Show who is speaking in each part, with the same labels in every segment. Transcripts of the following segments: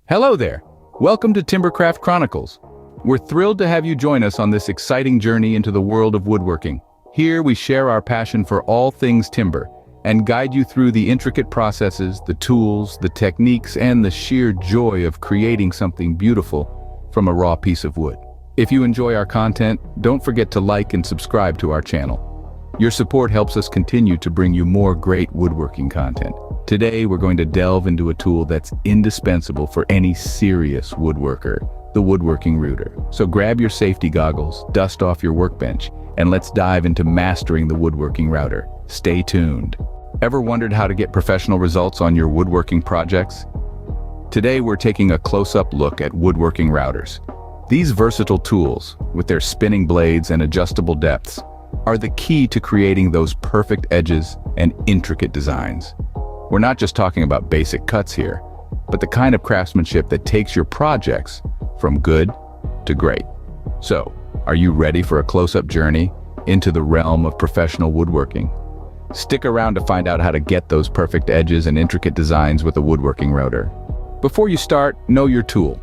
Speaker 1: Hello there! Welcome to Timbercraft Chronicles. We're thrilled to have you join us on this exciting journey into the world of woodworking. Here we share our passion for all things timber and guide you through the intricate processes, the tools, the techniques, and the sheer joy of creating something beautiful from a raw piece of wood. If you enjoy our content, don't forget to like and subscribe to our channel. Your support helps us continue to bring you more great woodworking content. Today, we're going to delve into a tool that's indispensable for any serious woodworker, the Woodworking Router. So grab your safety goggles, dust off your workbench, and let's dive into mastering the Woodworking Router. Stay tuned. Ever wondered how to get professional results on your woodworking projects? Today, we're taking a close-up look at woodworking routers. These versatile tools, with their spinning blades and adjustable depths, are the key to creating those perfect edges and intricate designs. We're not just talking about basic cuts here, but the kind of craftsmanship that takes your projects from good to great. So, are you ready for a close-up journey into the realm of professional woodworking? Stick around to find out how to get those perfect edges and intricate designs with a woodworking router. Before you start, know your tool.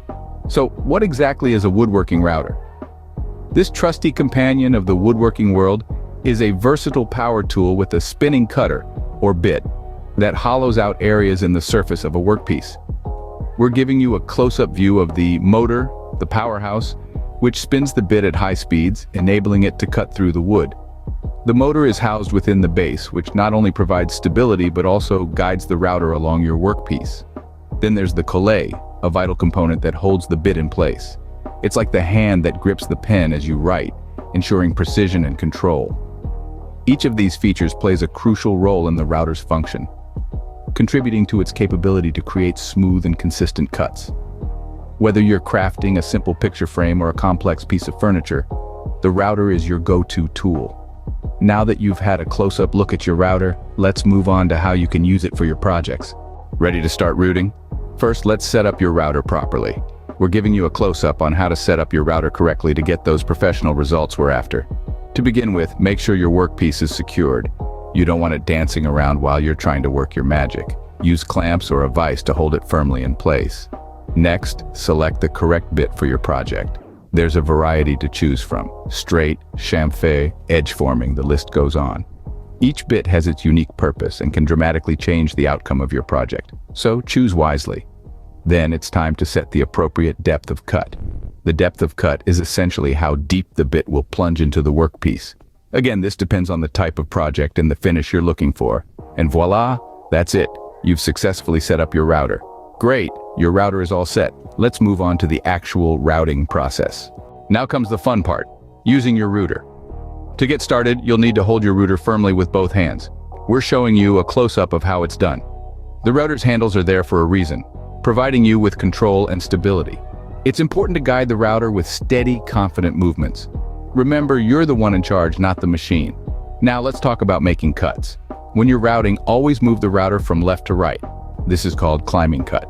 Speaker 1: So, what exactly is a woodworking router? This trusty companion of the woodworking world is a versatile power tool with a spinning cutter, or bit, that hollows out areas in the surface of a workpiece. We're giving you a close-up view of the motor, the powerhouse, which spins the bit at high speeds, enabling it to cut through the wood. The motor is housed within the base, which not only provides stability but also guides the router along your workpiece. Then there's the collet, a vital component that holds the bit in place. It's like the hand that grips the pen as you write, ensuring precision and control. Each of these features plays a crucial role in the router's function, contributing to its capability to create smooth and consistent cuts. Whether you're crafting a simple picture frame or a complex piece of furniture, the router is your go-to tool. Now that you've had a close-up look at your router, let's move on to how you can use it for your projects. Ready to start routing? First, let's set up your router properly. We're giving you a close-up on how to set up your router correctly to get those professional results we're after. To begin with, make sure your workpiece is secured. You don't want it dancing around while you're trying to work your magic. Use clamps or a vise to hold it firmly in place. Next, select the correct bit for your project. There's a variety to choose from: straight, chamfer, edge forming, the list goes on. Each bit has its unique purpose and can dramatically change the outcome of your project, so choose wisely. Then it's time to set the appropriate depth of cut. The depth of cut is essentially how deep the bit will plunge into the workpiece. Again, this depends on the type of project and the finish you're looking for. And voila, that's it. You've successfully set up your router. Great, your router is all set. Let's move on to the actual routing process. Now comes the fun part, using your router. To get started, you'll need to hold your router firmly with both hands. We're showing you a close-up of how it's done. The router's handles are there for a reason, providing you with control and stability. It's important to guide the router with steady, confident movements. Remember, you're the one in charge, not the machine. Now let's talk about making cuts. When you're routing, always move the router from left to right. This is called climbing cut.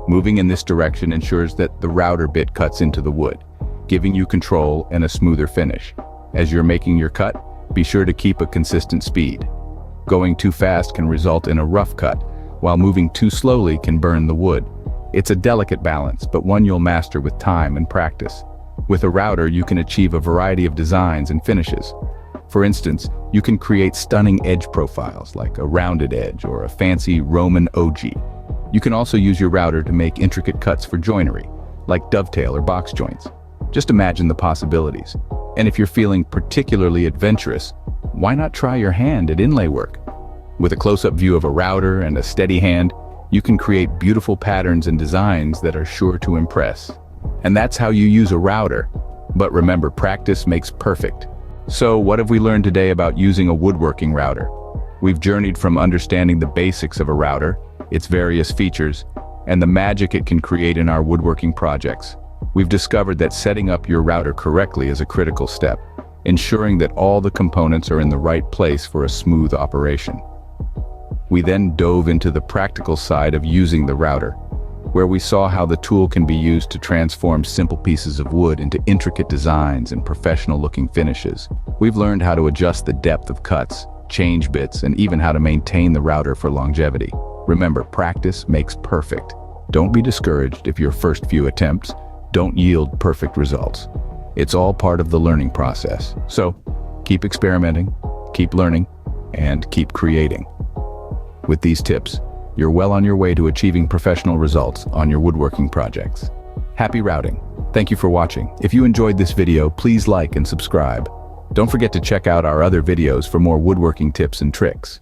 Speaker 1: Moving in this direction ensures that the router bit cuts into the wood, giving you control and a smoother finish. As you're making your cut, be sure to keep a consistent speed. Going too fast can result in a rough cut, while moving too slowly can burn the wood. It's a delicate balance, but one you'll master with time and practice. With a router, you can achieve a variety of designs and finishes. For instance, you can create stunning edge profiles like a rounded edge or a fancy Roman ogee. You can also use your router to make intricate cuts for joinery, like dovetail or box joints. Just imagine the possibilities. And if you're feeling particularly adventurous, why not try your hand at inlay work? With a close-up view of a router and a steady hand, you can create beautiful patterns and designs that are sure to impress. And that's how you use a router. But remember, practice makes perfect. So what have we learned today about using a woodworking router? We've journeyed from understanding the basics of a router, its various features, and the magic it can create in our woodworking projects. We've discovered that setting up your router correctly is a critical step, ensuring that all the components are in the right place for a smooth operation. We then dove into the practical side of using the router, where we saw how the tool can be used to transform simple pieces of wood into intricate designs and professional-looking finishes. We've learned how to adjust the depth of cuts, change bits, and even how to maintain the router for longevity. Remember, practice makes perfect. Don't be discouraged if your first few attempts don't yield perfect results. It's all part of the learning process. So, keep experimenting, keep learning, and keep creating. With these tips, you're well on your way to achieving professional results on your woodworking projects. Happy routing. Thank you for watching. If you enjoyed this video, please like and subscribe. Don't forget to check out our other videos for more woodworking tips and tricks.